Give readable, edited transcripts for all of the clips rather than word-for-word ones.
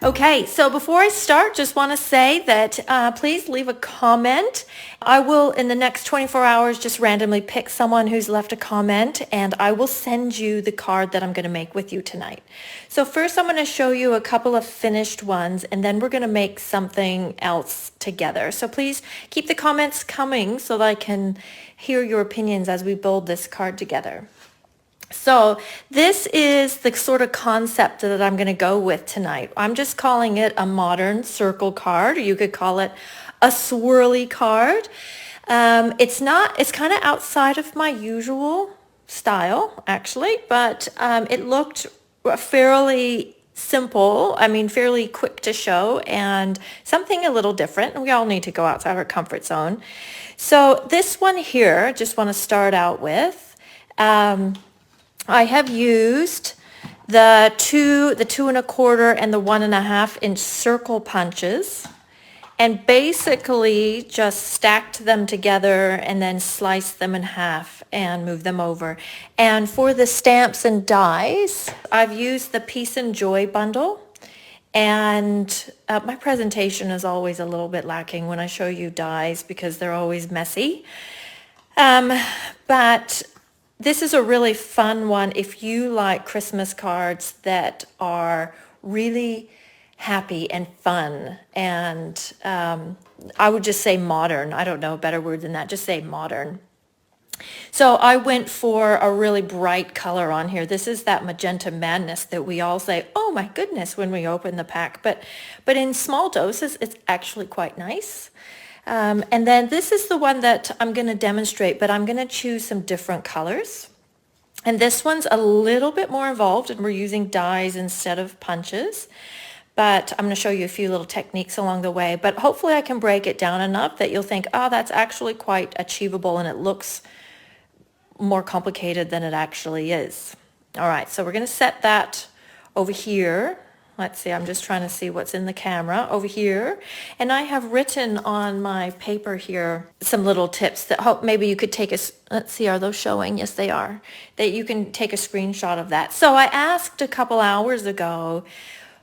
Okay, so before I start, just want to say that please leave a comment. I will, in the next 24 hours, just randomly pick someone who's left a comment, and I will send you the card that I'm going to make with you tonight. So first, I'm going to show you a couple of finished ones, and then we're going to make something else together. So please keep the comments coming so that I can hear your opinions as we build this card together. So this is the sort of concept that I'm going to go with tonight. I'm just calling it a modern circle card, or you could call it a swirly card. It's kind of outside of my usual style, actually, but it looked fairly simple, fairly quick to show, and something a little different. We all need to go outside our comfort zone. So this one here, just want to start out with. I have used the 2 1/4 and the 1.5 inch circle punches, and basically just stacked them together and then sliced them in half and moved them over. And for the stamps and dies, I've used the Peace and Joy bundle. And my presentation is always a little bit lacking when I show you dies because they're always messy. But this is a really fun one if you like Christmas cards that are really happy and fun. And I would just say modern. I don't know a better word than that. Just say modern. So I went for a really bright color on here. This is that magenta madness that we all say, oh my goodness, when we open the pack. But in small doses, it's actually quite nice. And then this is the one that I'm going to demonstrate, but I'm going to choose some different colors. And this one's a little bit more involved, and we're using dies instead of punches. But I'm going to show you a few little techniques along the way. But hopefully I can break it down enough that you'll think, oh, that's actually quite achievable, and it looks more complicated than it actually is. All right, so we're going to set that over here. Let's see, I'm just trying to see what's in the camera over here. And I have written on my paper here some little tips that hope maybe you could take a, let's see, are those showing? Yes, they are. That you can take a screenshot of that. So I asked a couple hours ago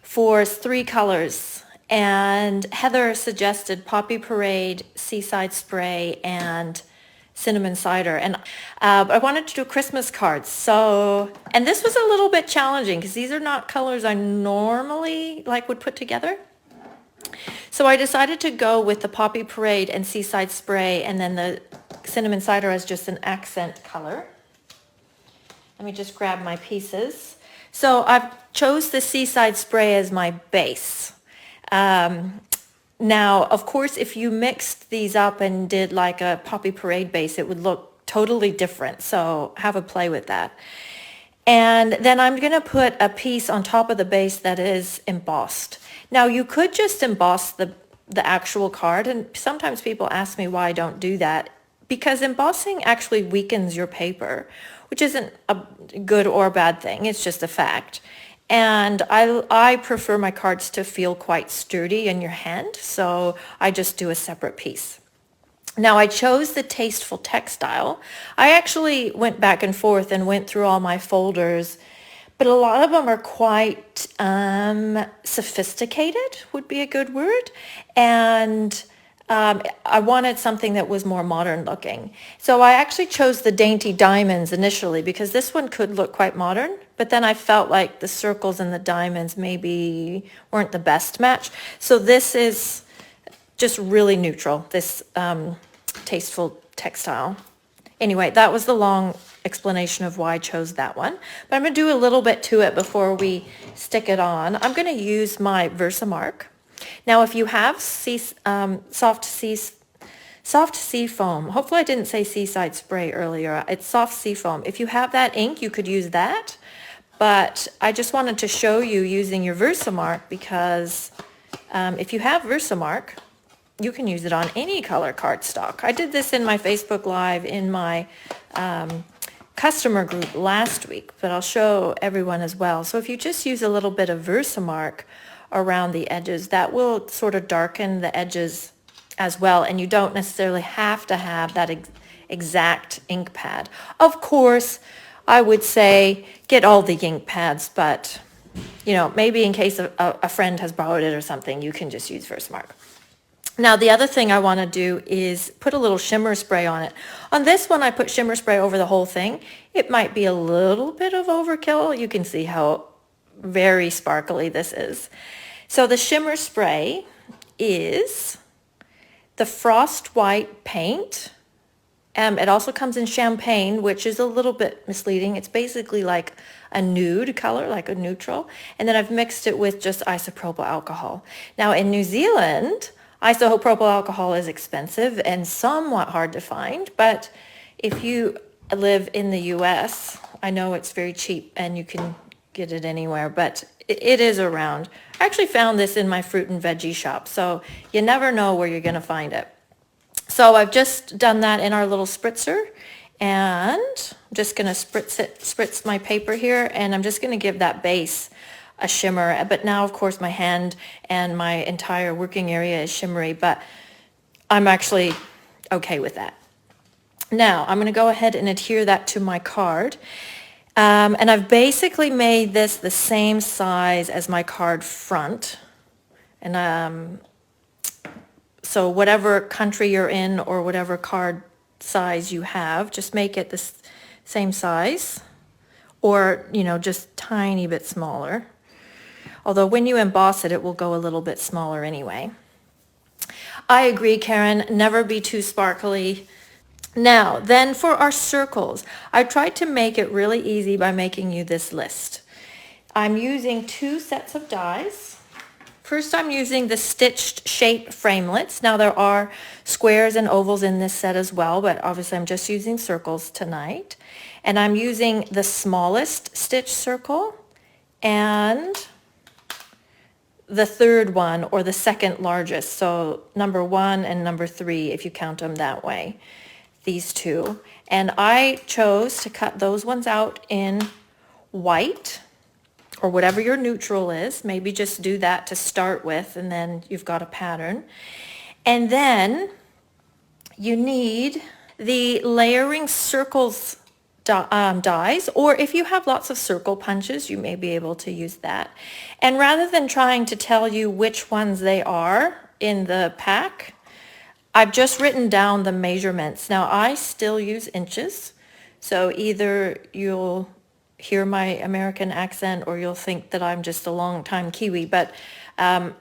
for 3 colors, and Heather suggested Poppy Parade, Seaside Spray, and cinnamon cider. And I wanted to do Christmas cards. So, and this was a little bit challenging because these are not colors I normally would put together. So I decided to go with the Poppy Parade and Seaside Spray, and then the cinnamon cider as just an accent color. Let me just grab my pieces. So I've chose the Seaside Spray as my base. Now, of course, if you mixed these up and did like a Poppy Parade base, it would look totally different. So have a play with that. And then I'm going to put a piece on top of the base that is embossed. Now, you could just emboss the actual card. And sometimes people ask me why I don't do that. Because embossing actually weakens your paper, which isn't a good or bad thing. It's just a fact. And I prefer my cards to feel quite sturdy in your hand, so I just do a separate piece. Now, I chose the Tasteful Textile. I actually went back and forth and went through all my folders, but a lot of them are quite sophisticated, would be a good word, and I wanted something that was more modern looking. So I actually chose the Dainty Diamonds initially because this one could look quite modern, but then I felt like the circles and the diamonds maybe weren't the best match. So this is just really neutral, this Tasteful Textile. Anyway, that was the long explanation of why I chose that one. But I'm going to do a little bit to it before we stick it on. I'm going to use my Versamark. Now, if you have soft sea foam, hopefully I didn't say Seaside Spray earlier, it's soft sea foam. If you have that ink, you could use that, but I just wanted to show you using your Versamark because if you have Versamark, you can use it on any color cardstock. I did this in my Facebook Live in my customer group last week, but I'll show everyone as well. So if you just use a little bit of Versamark around the edges, that will sort of darken the edges as well, and you don't necessarily have to have that exact ink pad. Of course, I would say get all the ink pads, but you know, maybe in case a friend has borrowed it or something, you can just use Versamark. Now, the other thing I want to do is put a little shimmer spray on it. On this one, I put shimmer spray over the whole thing. It might be a little bit of overkill. You can see how very sparkly this is. So the shimmer spray is the Frost White paint. It also comes in champagne, which is a little bit misleading. It's basically like a nude color, like a neutral. And then I've mixed it with just isopropyl alcohol. Now in New Zealand, isopropyl alcohol is expensive and somewhat hard to find, but if you live in the US, I know it's very cheap and you can get it anywhere, but it is around. I actually found this in my fruit and veggie shop, so you never know where you're going to find it. So I've just done that in our little spritzer, and I'm just going to spritz my paper here, and I'm just going to give that base a shimmer. But now, of course, my hand and my entire working area is shimmery, but I'm actually okay with that. Now, I'm going to go ahead and adhere that to my card. And I've basically made this the same size as my card front. And so whatever country you're in or whatever card size you have, just make it the same size, or, you know, just tiny bit smaller. Although when you emboss it, it will go a little bit smaller anyway. I agree, Karen, never be too sparkly. Now, then for our circles, I tried to make it really easy by making you this list. I'm using 2 sets of dies. First, I'm using the stitched shape framelits. Now, there are squares and ovals in this set as well, but obviously I'm just using circles tonight. And I'm using the smallest stitch circle and the third one, or the second largest. So number 1 and number 3, if you count them that way. These two, and I chose to cut those ones out in white, or whatever your neutral is. Maybe just do that to start with, and then you've got a pattern. And then you need the layering circles dies, or if you have lots of circle punches, you may be able to use that. And rather than trying to tell you which ones they are in the pack, I've just written down the measurements. Now, I still use inches, so either you'll hear my American accent or you'll think that I'm just a long-time Kiwi, but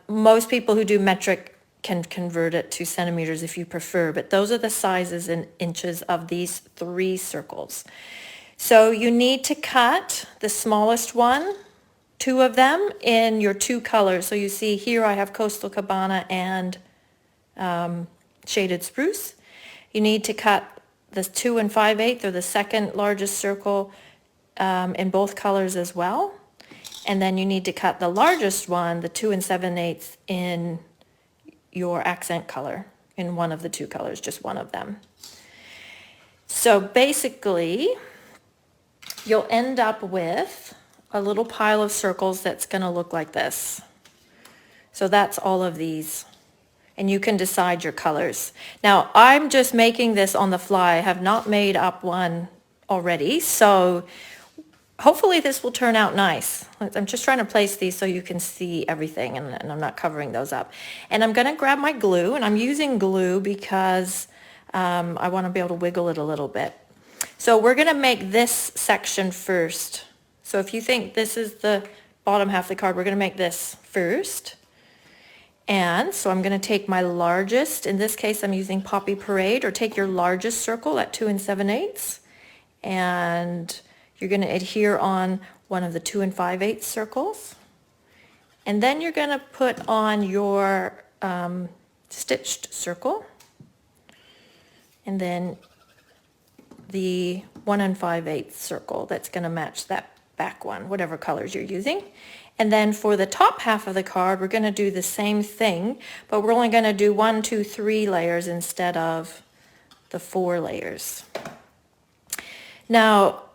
most people who do metric can convert it to centimeters if you prefer, but those are the sizes in inches of these 3 circles. So you need to cut the smallest one, 2 of them, in your 2 colors. So you see here I have Coastal Cabana and Shaded Spruce. You need to cut the 2 5/8 or the second largest circle in both colors as well. And then you need to cut the largest one, the 2 7/8, in your accent color, in one of the 2 colors, just one of them. So basically, you'll end up with a little pile of circles that's going to look like this. So that's all of these. And you can decide your colors. Now, I'm just making this on the fly. I have not made up one already, so hopefully this will turn out nice. I'm just trying to place these so you can see everything, and I'm not covering those up. And I'm going to grab my glue, and I'm using glue because I want to be able to wiggle it a little bit. So we're going to make this section first. So if you think this is the bottom half of the card, we're going to make this first. And so I'm going to take my largest, in this case I'm using Poppy Parade, or take your largest circle at 2 7/8, and you're going to adhere on one of the 2 5/8 circles, and then you're going to put on your stitched circle, and then the 1 5/8 circle that's going to match that back one, whatever colors you're using. And then for the top half of the card, we're going to do the same thing, but we're only going to do 1, 2, 3 layers instead of the 4 layers. Now,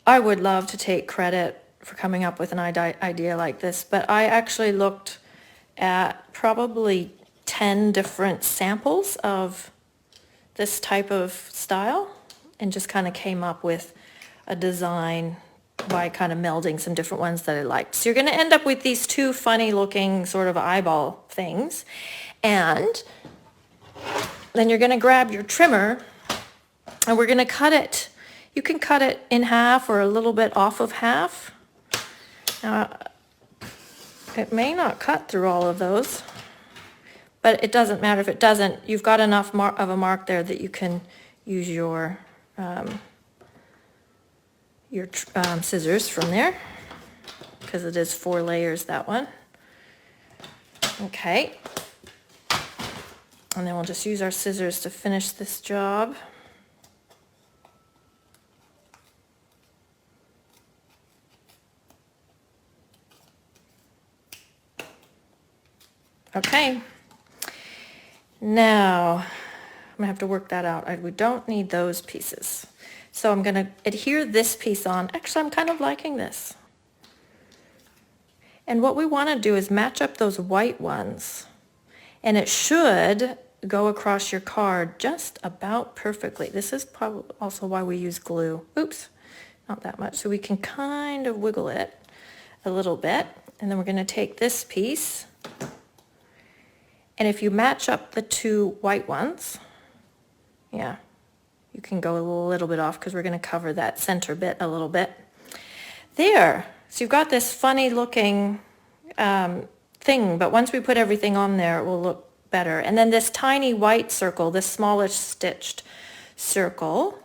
I would love to take credit for coming up with an idea like this, but I actually looked at probably 10 different samples of this type of style and just kind of came up with a design by kind of melding some different ones that I liked. So you're going to end up with these two funny looking sort of eyeball things. And then you're going to grab your trimmer and we're going to cut it. You can cut it in half or a little bit off of half. Now, it may not cut through all of those, but it doesn't matter if it doesn't. You've got enough of a mark there that you can use your scissors from there, because it is 4 layers, that one. Okay. And then we'll just use our scissors to finish this job. Okay. Now, I'm gonna have to work that out. We don't need those pieces. So I'm gonna adhere this piece on. Actually, I'm kind of liking this. And what we wanna do is match up those white ones. And it should go across your card just about perfectly. This is probably also why we use glue. Oops, not that much. So we can kind of wiggle it a little bit. And then we're gonna take this piece. And if you match up the two white ones, yeah, you can go a little bit off because we're going to cover that center bit a little bit. There. So you've got this funny looking thing, but once we put everything on there, it will look better. And then this tiny white circle, this smallish stitched circle,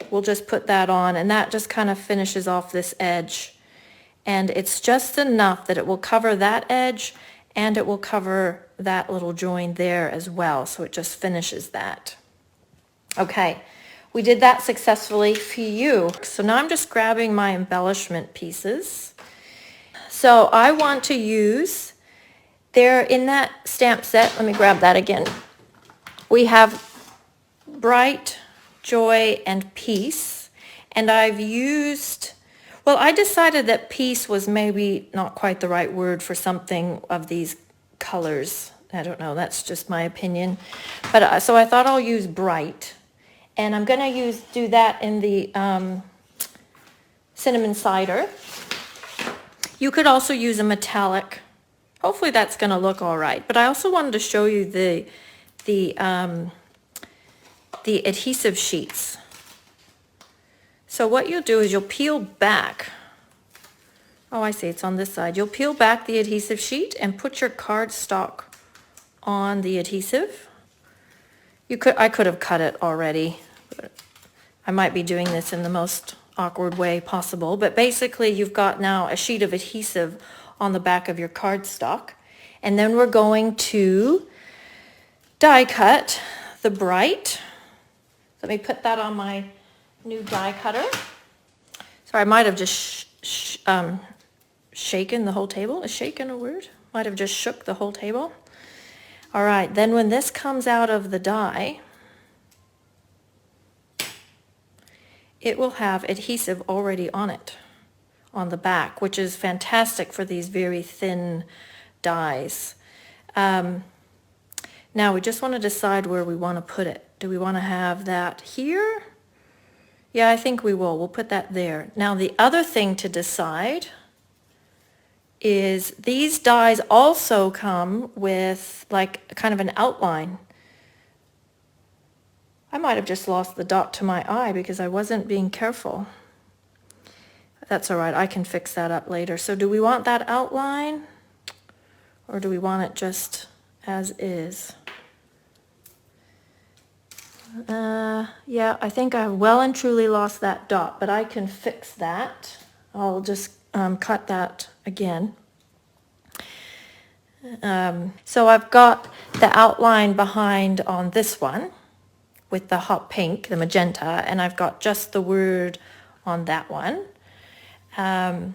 we'll just put that on, and that just kind of finishes off this edge. And it's just enough that it will cover that edge and it will cover that little join there as well. So it just finishes that. Okay, we did that successfully for you. So now I'm just grabbing my embellishment pieces. So I want to use, there in that stamp set, let me grab that again. We have Bright, Joy, and Peace. And I've used, well, I decided that peace was maybe not quite the right word for something of these colors. I don't know, that's just my opinion. But so I thought I'll use bright. And I'm gonna do that in the cinnamon cider. You could also use a metallic. Hopefully that's gonna look all right. But I also wanted to show you the adhesive sheets. So what you'll do is you'll peel back. Oh, I see, it's on this side. You'll peel back the adhesive sheet and put your cardstock on the adhesive. I could have cut it already, but I might be doing this in the most awkward way possible. But basically, you've got now a sheet of adhesive on the back of your cardstock. And then we're going to die cut the bright. Let me put that on my new die cutter. Sorry, I might have just shaken the whole table. Is shaken a word? Might have just shook the whole table. All right, then when this comes out of the die, it will have adhesive already on it, on the back, which is fantastic for these very thin dies. Now we just want to decide where we want to put it. Do we want to have that here? Yeah, I think we will. We'll put that there. Now the other thing to decide is these dies also come with like kind of an outline. I might have just lost the dot to my eye because I wasn't being careful. That's all right, I can fix that up later. So do we want that outline or do we want it just as is? Yeah, I think I've well and truly lost that dot, but I can fix that. I'll just cut that again. So I've got the outline behind on this one with the hot pink, the magenta, and I've got just the word on that one. I've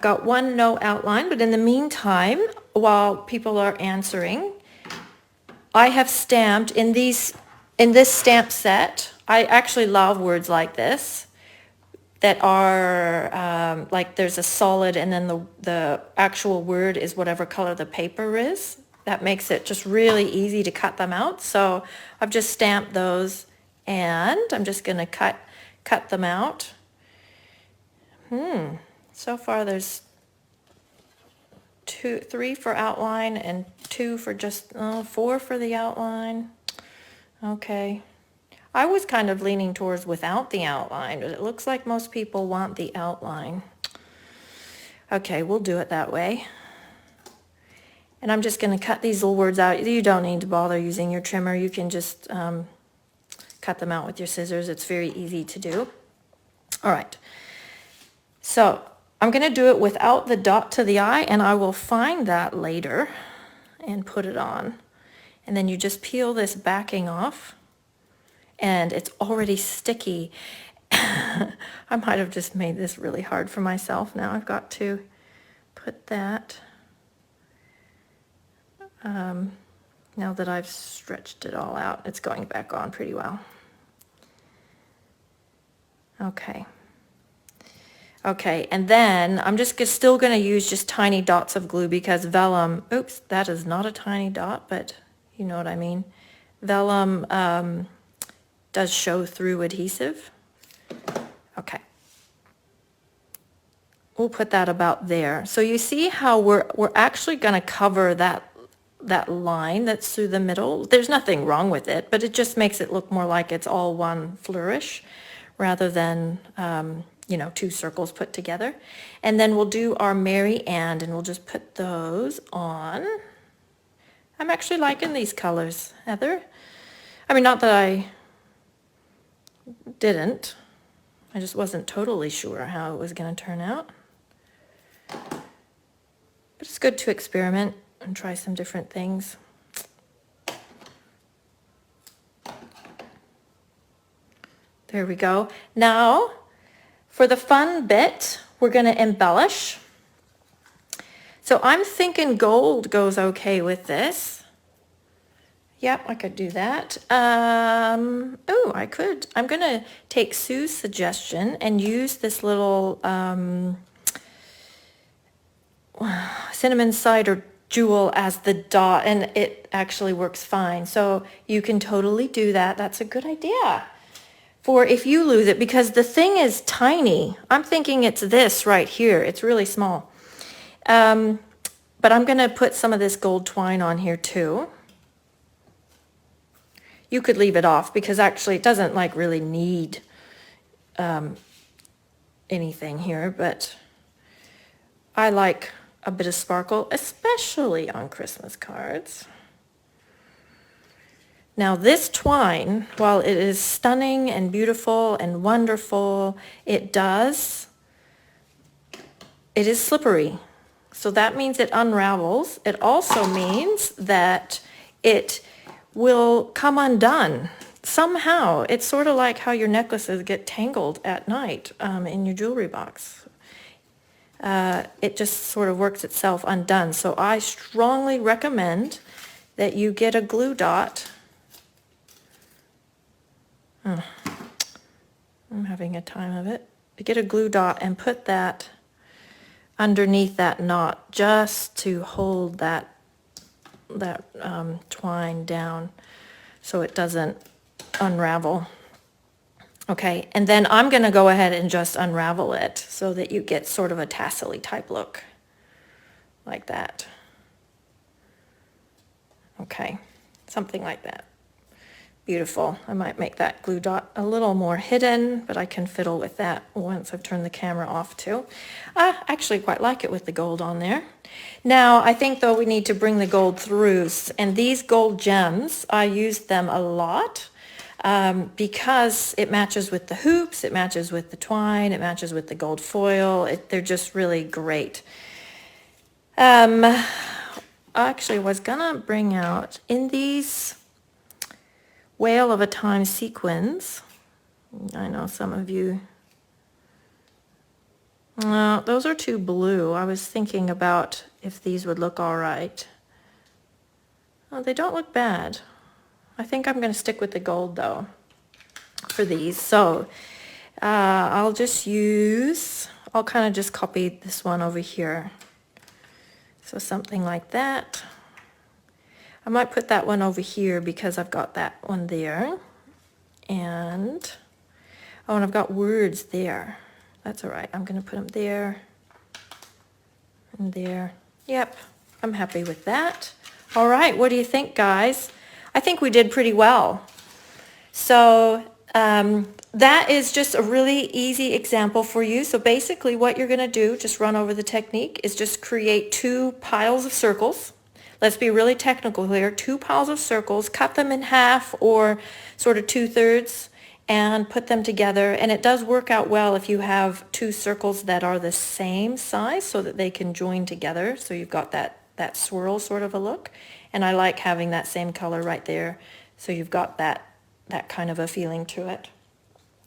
got one no outline, but in the meantime, while people are answering, I have stamped in this stamp set. I actually love words like this that are like there's a solid and then the actual word is whatever color the paper is. That makes it just really easy to cut them out. So I've just stamped those and I'm just going to cut cut them out. So far there's 3 for outline and 2 for just, 4 for the outline. Okay. I was kind of leaning towards without the outline, but it looks like most people want the outline. Okay, we'll do it that way. And I'm just going to cut these little words out. You don't need to bother using your trimmer. You can just cut them out with your scissors. It's very easy to do. All right. So I'm going to do it without the dot to the eye, and I will find that later and put it on. And then you just peel this backing off, and it's already sticky. I might have just made this really hard for myself. Now I've got to put that, now that I've stretched it all out, it's going back on pretty well. Okay. Okay, and then I'm just still going to use just tiny dots of glue because vellum, oops, that is not a tiny dot, but you know what I mean. Vellum does show through adhesive. Okay. We'll put that about there. So you see how we're actually going to cover that line that's through the middle. There's nothing wrong with it, but it just makes it look more like it's all one flourish rather than you know, 2 circles put together. And then we'll do our Mary and we'll just put those on. I'm actually liking these colors, Heather. I mean, not that I didn't. I just wasn't totally sure how it was going to turn out. But it's good to experiment and try some different things. There we go. Now, for the fun bit, we're going to embellish. So I'm thinking gold goes okay with this. Yep, I could do that. Oh, I could. I'm going to take Sue's suggestion and use this little cinnamon cider jewel as the dot, and it actually works fine. So you can totally do that. That's a good idea. For if you lose it, because the thing is tiny. I'm thinking it's this right here. It's really small. But I'm going to put some of this gold twine on here too. You could leave it off because actually it doesn't like really need anything here, but I like a bit of sparkle, especially on Christmas cards. Now this twine, while it is stunning and beautiful and wonderful, it is slippery. So that means it unravels. It also means that it will come undone somehow. It's sort of like how your necklaces get tangled at night in your jewelry box. It just sort of works itself undone. So I strongly recommend that you get a glue dot. I'm having a time of it. Get a glue dot and put that underneath that knot just to hold that twine down so it doesn't unravel. Okay, and then I'm going to go ahead and just unravel it so that you get sort of a tassel-y type look like that. Okay, something like that. Beautiful. I might make that glue dot a little more hidden, but I can fiddle with that once I've turned the camera off too. I actually quite like it with the gold on there. Now, I think though we need to bring the gold through, and these gold gems, I use them a lot because it matches with the hoops, it matches with the twine, it matches with the gold foil. They're just really great. I actually was gonna bring out in these Whale of a Time sequins. I know some of you, those are too blue. I was thinking about if these would look all right. Oh, they don't look bad. I think I'm going to stick with the gold though for these. So I'll kind of just copy this one over here. So something like that. I might put that one over here because I've got that one there. And, Oh, and I've got words there. That's all right. I'm going to put them there and there. Yep, I'm happy with that. All right, what do you think, guys? I think we did pretty well. So that is just a really easy example for you. So basically what you're going to do, just run over the technique, is just create 2 piles of circles. Let's be really technical here. 2 piles of circles, cut them in half or sort of 2/3 and put them together. And it does work out well if you have 2 circles that are the same size so that they can join together. So you've got that swirl sort of a look. And I like having that same color right there. So you've got that kind of a feeling to it.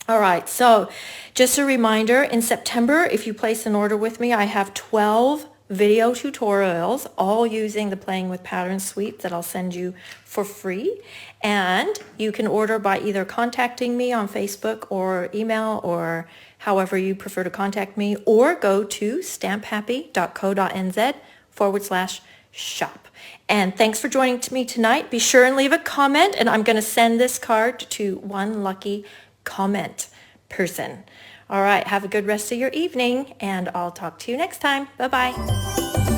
All right, so just a reminder, in September, if you place an order with me, I have 12 video tutorials, all using the Playing with Patterns suite that I'll send you for free. And you can order by either contacting me on Facebook or email or however you prefer to contact me, or go to stamphappy.co.nz/shop. And thanks for joining me tonight. Be sure and leave a comment, and I'm going to send this card to 1 lucky comment person. All right, have a good rest of your evening, and I'll talk to you next time. Bye-bye.